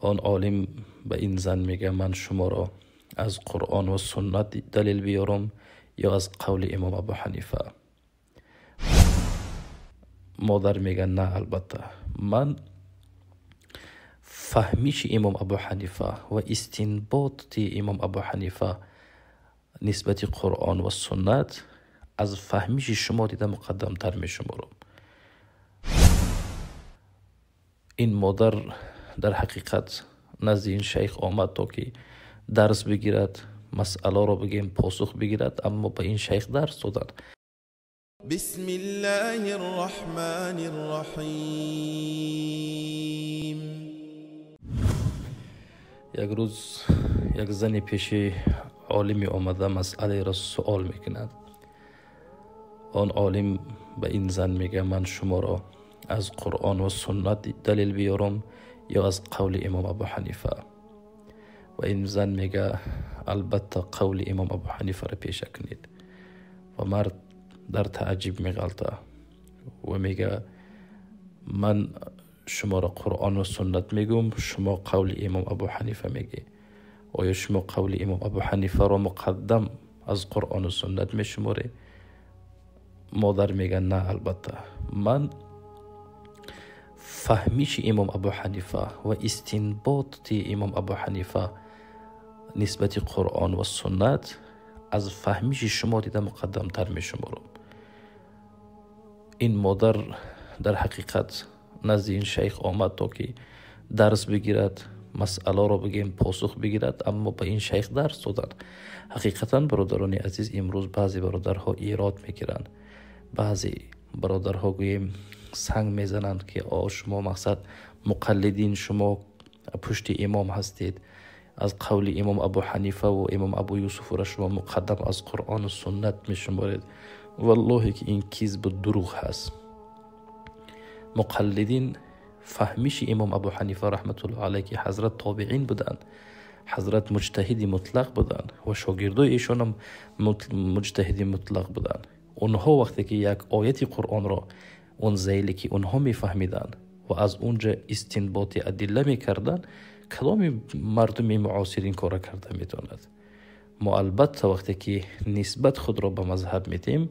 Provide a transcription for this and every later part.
آن عالم به این زن میگه من شما را از قرآن و سنت دلیل بیارم یا از قول امام ابو حنیفه؟ مادر میگه نه، البته من فهمیش امام ابو حنیفه و استنباط امام ابو حنیفه نسبت قرآن و سنت از فهمیش شما دیده مقدم تر می شمارم. این مادر در حقیقت نزد این شیخ آمد تا که درس بگیرد، مسئله را بگیم پاسخ بگیرد، اما به این شیخ درس دادن. بسم الله الرحمن الرحیم. یک روز یک زنی پیش عالمی آمده مسئله را سوال میکند. آن عالم به این زن میگه من شما را از قرآن و سنت دلیل بیارم یا از قول امام ابو حنیفه؟ و این زن میگه البته قول امام ابو حنیفه را پیشه کنید. و مرد در تعجب میغلطه و میگه من شما را قرآن و سنت میگم، شما قول امام ابو حنیفه میگی. آیا شما قول امام ابو حنیفه را مقدم از قرآن و سنت میشماری؟ مادر میگه نه، البته من فهمیش امام ابو حنیفه و استنباط امام ابو حنیفه نسبت قرآن و سنت از فهمیش شما دیده مقدم تر میشمارم. این مادر در حقیقت نزد این شیخ آمد تا که درس بگیرد، مسئله را بگیم پاسخ بگیرد، اما به این شیخ درس دادن. حقیقتا برادران عزیز، امروز بعضی برادرها ایراد میگیرند، بعضی برادرها گوییم سنگ میزنند که شما مقصد مقلدین، شما پشت امام هستید، از قول امام ابو حنیفه و امام ابو یوسف را شما مقدم از قرآن و سنت میشمارید. والله که این کذب و دروغ هست. مقلدین فهمیش امام ابو حنیفه رحمت الله علیه که حضرت تابعین بودند، حضرت مجتهد مطلق بودند و شاگردای ایشان هم مجتهد مطلق بودند. اونها وقتی که یک آیت قرآن را اون زیلی که اونها میفهمیدن و از اونجا استنباط ادله میکردن، کدام مردم معاصر این کار کرده میتواند؟ ما البته وقتی که نسبت خود را به مذهب میدیم،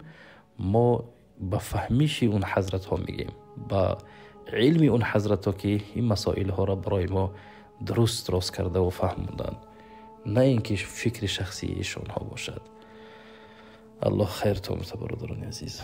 ما به فهمیش اون حضرت ها میگیم، با علم اون حضرت ها که این مسائل ها را برای ما درست کرده و فهموندن، نه اینکه فکر شخصی ایشان ها باشد. الله خیر تو برادران عزیز.